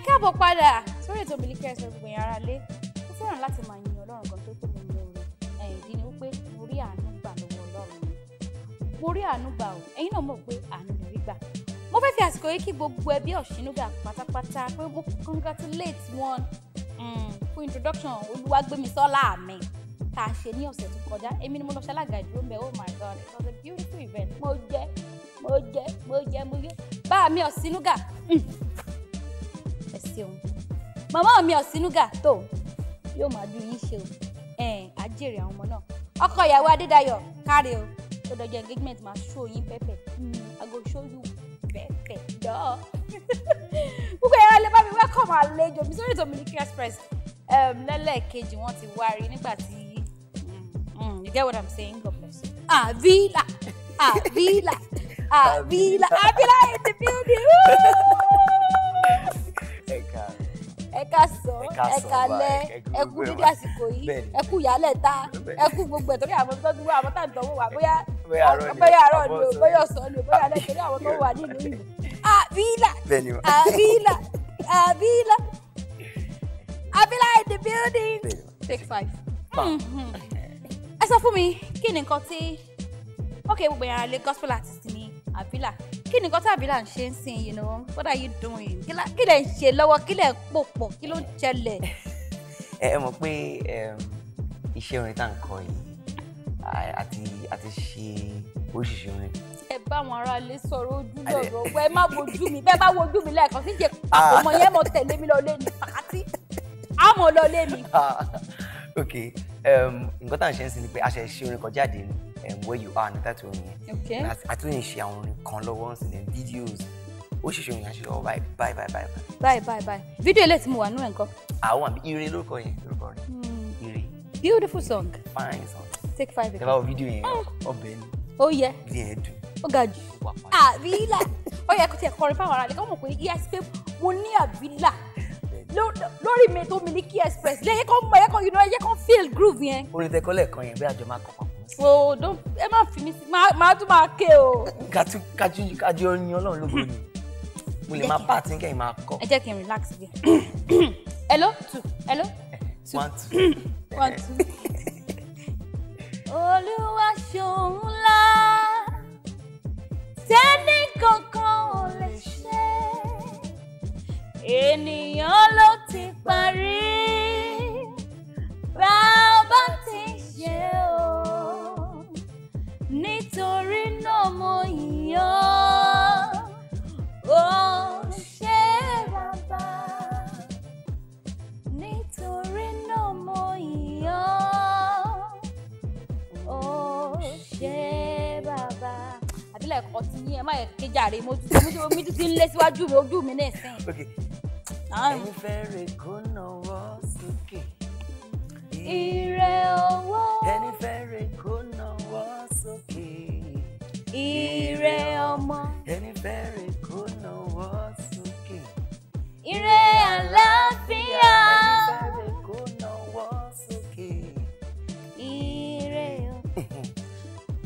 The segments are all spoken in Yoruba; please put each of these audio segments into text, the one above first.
káàbọ̀ padà sórí ètò Miliki ẹ̀sọ́ gbogbo yẹn ara lé. Mo fẹ́ràn láti máa yin Ọlọ́run kan tó mo mú oore. Ìdí ni wípé mo rí àánú gbà lọ́wọ́ Ọlọ́run. Mo rí àánú gbà o. Ẹ̀yin náà mọ̀ pé àánú lè rí gbà. Mo fẹ́ fi àsìkò yìí kí gbogbo ẹbí Ọ̀ṣínúgà pátápátá pé mo congratulate wọn fún introduction Olúwagbémisọ́lá mi tá a ṣe ní ọ̀sẹ̀ tó kọjá. Èmi ni mo lọ ṣalága ìdúró mbẹ́. Oh my God, it was a beautiful event. Mo jẹ. Bá mi Ọ̀ṣínúgà. Ẹ ṣeun. Màmá mi Ọ̀ṣínúgà tó yóò máa dùn yín ṣe o. Àjèrè àwọn ọmọ náà. Ọkọ ìyàwó Adédayọ̀ káre o. Tó dọjọ́ engagement máa show yín pẹ́pẹ́. I go show you pẹ́pẹ́. Dọ́. Gbogbo ẹ̀rọ ilé bá mi welcome àlejò mi sórí ètò Miliki Express. Lẹ́lẹ́kejì wọ́n ti wá rí nígbà tí you get what I'm saying? God bless you. Havilah in the building. Ẹ káàsán, ẹ kálẹ́, ẹ kú dídí àsìkò yìí, ẹ kú ìyálẹ̀ta, ẹ kú gbogbo ẹ̀ torí àwọn tó dúró àwọn tá à ń tọ́wọ́ wà bóyá àárọ̀ ni o, bóyá ọ̀sán ni o, bóyá alẹ́ torí àwọn tó wà nínú ìlú. Havilah in the building. Take 5. Ẹ sọ fún mi kí ni nǹkan tí gbogbo yàrá lé gospel artist ni Havilah. Kí ni nǹkan tí Havilah ń ṣe ń sìn, you know? What are you doing? Kí lẹ̀ ń ṣe lọ́wọ́? Kí lẹ̀ ń pòpọ̀? Kí ló ń ṣẹlẹ̀? Ẹ mọ̀ pé iṣẹ́ orin tá à ń kọ yìí àti ṣe oríṣiríṣi orin. Ẹ bá àwọn ará ilé sọ̀rọ̀ ojú lọ́rọ̀. Ẹ má wojú mi. Bẹ́ẹ̀ bá wojú mi lẹ́ẹ̀kan sí ṣe àpòmọ̀ yẹn mọ̀ tẹ̀lé mi lọ lé ní pàkátí. Àmọ́ lọ lé mi. Okay. Nǹkan tá à ń ṣe ń sìn ni pé a ṣe ṣe orin kan jáde ni. Where you are ní tàtí orin yẹn. Okay. Àti òyìn ṣe àwọn orin kan lọ́wọ́ ń sìn ní videos ó ṣiṣẹ́ orin àṣẹ lọ́wọ́ bye. Fídíò ilé tí mo wà nínú ẹ̀ nǹkan. Àwọn àbí ire lórúkọ rẹ̀ ire. Beautiful song. Fine song. Take 5. Ẹ bá wo fídíò yẹn ọbẹ̀ ni. Ó yẹ. Fídíò yẹn dùn. Ó ga jù. Havilah. Ó yẹ kó tiẹ̀ kọrin fáwọn ará rẹ̀ kó mọ̀ pé yes pé mo ní Havilah lórí mi tó Miliki Express lẹ́yìn kan mọ̀ ẹ̀kọ́ yìí náà ẹ̀yẹ́ kan feel groove yẹn. Orin tẹ́kọ́ lẹ́ẹ̀kan yẹn bí àjọ máa kọ́ papọ̀. Oh, ẹ má fi mí sí máa tún máa ké o. Kájú orin Ọlọ́run lógo ni mo lè máa pàtí kẹ́yìn máa kọ́. Ẹ jẹ́ kí n relax bí. Hello 2 hello 1 2. Olúwa ṣeun ńlá tẹ́nì kankan ò lè ṣe ènìyàn ló ti parí bàbá ti ṣe o nítorí náà mo yàn ó ṣe bàbá nítorí náà mo yàn ó ṣe bàbá. Havilah ẹ̀kọ́ ti yín ẹ má yẹ kéjàre mo tún ti ń lé síwájú mi ojú mi náà sẹ́yìn. Ẹni fẹ́rẹ̀ kó náwó sókè. Ire owó. Ẹni fẹ́rẹ̀ kó náwó sókè. Ire ọmọ. Ẹni fẹ́rẹ̀ kó náwó sókè. Ire àlàáfíà. Ẹni fẹ́rẹ̀ kó náwó sókè. Ire o.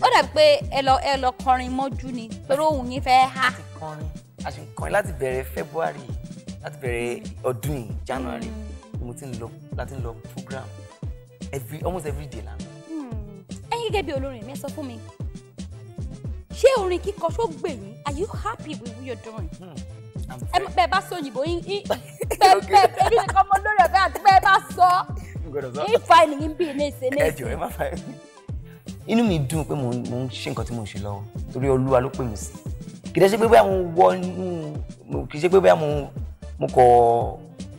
Ó dàbí pé ẹ lọ kọrin mọ́jú ni torí ohùn yín fẹ́ há. A ṣe kọrin láti bẹ̀rẹ̀ February láti bẹ̀rẹ̀ ọdún yìí January mo ti ń lọ program almost every day lánàá. Ẹ̀yin gẹ́gẹ́ bí olórin mi ẹ sọ fún mi ṣé orin kíkọ ṣó gbè yín? Are you happy with what you're doing? Bẹ́ẹ̀ bá sọ òyìnbó yín bẹ́ẹ̀ ebi nìkan mọ lórí ọ̀gá àti bẹ́ẹ̀ bá sọ yín fa ènìyàn bí ní ìṣe ní ìṣe. Ẹ jọ̀ọ́ ẹ má fa ẹ̀mí. Inú mi dùn pé mo ń ṣe nǹkan tí mo ń ṣe lọ́wọ́ torí Olúwa ló pè mí sí. Kì í ṣe pé bóyá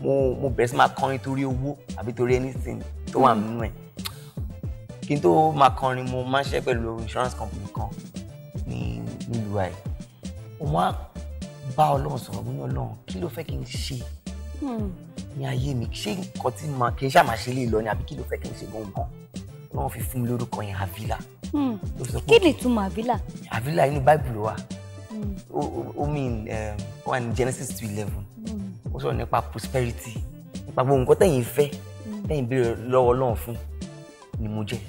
mo bẹ̀rẹ̀ sí máa kọrin torí owó àbí torí anything tó wà nínú ẹ̀. Kí n tó máa kọrin mo máa ń ṣe pẹ̀lú insurance company kan nílùú àì. Mo máa bá Ọlọ́run sọ̀rọ̀ mo ní Ọlọ́run kí ló fẹ́ kí n ṣe ní ayé mi ṣé nǹkan tí kì í ṣàmà ṣe lè lọ ni àbí kí ló fẹ́ kí n ṣe gangan. Ọlọ́run fi fún mi lórúkọ yẹn Havilah. Kí ni ìtumọ̀ Havilah? Havilah inú Bible ló wà. Ó mean wà ní Genesis 2:11. Ó sọ̀rọ̀ nípa prosperity nípa gbogbo nǹkan tẹ̀yin fẹ́ tẹ̀yin béèrè lọ́wọ́ Ọlọ́run fún ni mo jẹ́.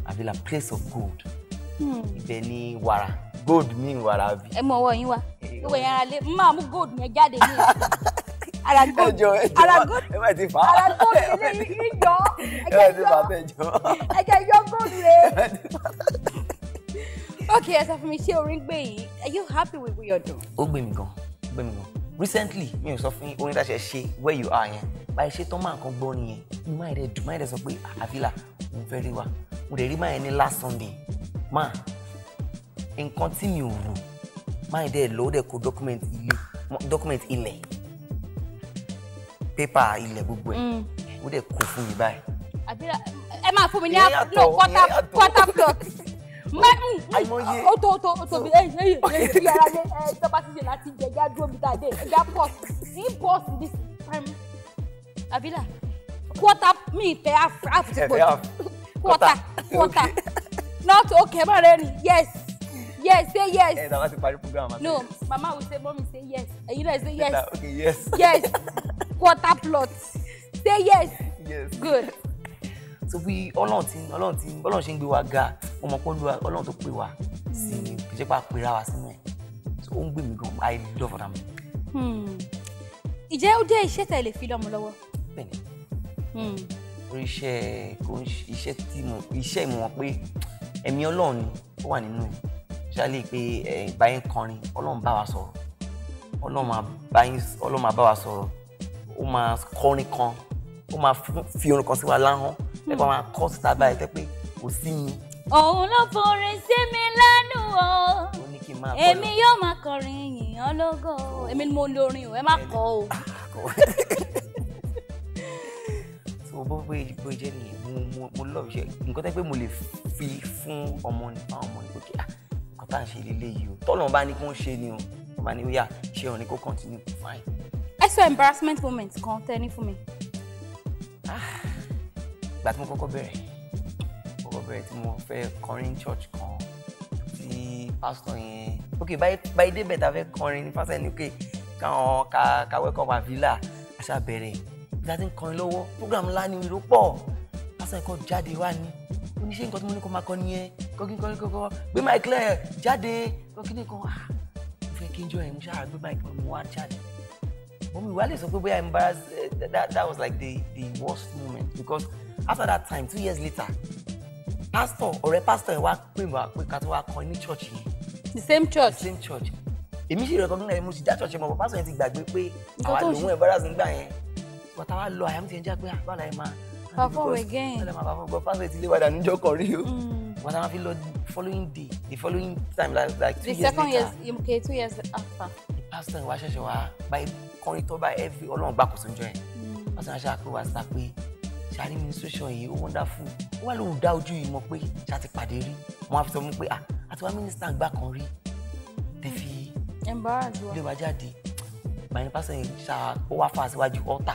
Havilah place of gold. Ibẹ̀ ni wàrà gold mi wàrà bí. Ẹ mú ọwọ́ yín wá. gbogbo yẹn ara lé máa mú gold yẹn jáde ní ara gold ara gold ẹ má ti fà á ara gold ilé ìjọ ẹ̀jẹ̀ yọ gold rẹ̀. Okay, ẹ sọ fún mi ṣé orin gbé yìí, are you happy with what you're doing? ó gbé mi gan recently mi ò sọ fún orin tá a ṣe ṣe where you are yẹn báyìí ṣe tán máa kan gbọ́ nìyẹn mo máa dẹ̀ dùn máa dẹ̀ sọ pé Havilah mo fẹ́ rí wa mo dẹ̀ rí máa yẹn ní last Sunday máa nǹkan tí mi ò rò máa dẹ̀ lọ́wọ́ dẹ̀ kó document ilẹ̀ paper ilẹ̀ gbogbo ẹ̀ ó dẹ̀ kó fún mi báyìí. Havilah ẹ máa fún mi ní quarter plot àìmọye oto bi yàrá lé tọ́ba ti ṣe láti jẹ ẹja dúró mi dáadé ẹja pọ́ọ̀sì this time Havilah quarter mi ìfẹ́ half ti pọ̀ quarter not okay má rẹ ni yes say yes. ẹ dábàá ti parí program. No, mama will say mommy say yes ẹ̀yin náà say yes. Okay, yes quarter plot say yes. Good. So bí ọlọ́run ṣe ń gbé wa ga ọmọ pọ́lú ọlọ́run tó pè wá sí i kì í ṣe pé a pera wa sínú ẹ̀ so ó ń gbé mi gan I love am. Ìjẹ́ ó jẹ́ iṣẹ́ tẹ̀ lè fi lọ́mọ lọ́wọ́. Bẹ́ẹ̀ni orí iṣẹ́ ìmọ̀ pé ẹ̀mí ọlọ́run ni ó wà nínú ẹ̀ ṣáàlì pé ìbáyé ń kọrin ọlọ́run bá wa sọ̀rọ̀ ọlọ́run máa bá wa sọ̀rọ̀ ó máa kọrin kan ó máa fi orin kan sí wa láhán ẹ̀kọ́ máa kọ́ síta báyìí tẹ́ pé kò sí mi. Òun ló forin sí mi lẹ́nu o èmi yóò máa kọrin yìnyín lógo èmi ni mo lórin o ẹ má kọ o. So bó jẹ́ nìyẹn mo love iṣẹ́ nǹkan tẹ́ pé mo lè fi fún ọmọ ní fáwọn ọmọ ní pé nǹkan tá à ń ṣe lélẹ́yìí o tọ́lọ́run bá ní kó ń ṣe ni o wọ́n bá ní ó yà ṣé òun ni kó continue fine. Ẹ sọ embarrassment moment kan tẹ́ ní fún mi. Ìgbà tí mo kọ́kọ́ bẹ̀rẹ̀ tí mo fẹ́ kọrin church kan tí pásítọ̀ yẹn ok báyìí débẹ̀ tá a fẹ́ kọrin ní pásítọ̀ yẹn ní ok káwọn ká welcome Havilah àṣà bẹ̀rẹ̀ bí a ti ń kọrin lọ́wọ́ program ńlá ni ìró pọ̀ pásítọ̀ yẹn kọ́ jáde wá ní oníṣẹ́ nǹkan tí mo ní kó máa kọ nìyẹn kọ́kọ́ gbé mic clear jáde kọ́kíní kan mo fẹ́ kí n jọ ẹ̀ mo ṣáà gbé mic mo wá jáde mi wá lè sọ pé bóyá embarrassed that was like the worst moment because after that time 2 years later ọ̀rẹ́ pastor yẹn wá pè wá pé ká tó wá kọrin ní church yẹn. The same church. èmi sì recognize mo sì já church yẹn mọ̀ pastor yẹn ti gbàgbé pé àwa lòun embarrassed nígbà yẹn bàtà wa lọ àyàmú ti yẹn já pé àbálà yẹn máa perform again. But pastor yẹn ti lé wàdà níjọ́ kan rí o bàtà wọn fi lọ the following time like 2 years later. The second year okay 2 years after. Pastor yẹn wá ṣẹ̀ṣẹ̀ wá báyìí kọrin tó bá every ọlọ́run gbàkóso níjọ́ yẹn pastor yẹn ṣáà pé wá síta pé ṣáà administration yìí ó wonderful ó wà lóhùn dá ojú yìí mọ̀ pé ṣáà ti pàdé rí wọn á fi sọ fún pé àti wá mínísítà gbà kan rí tẹ fi lé wa jáde báyìí pásítọ̀ yẹn ṣáà ó wá fà síwájú ọ̀tà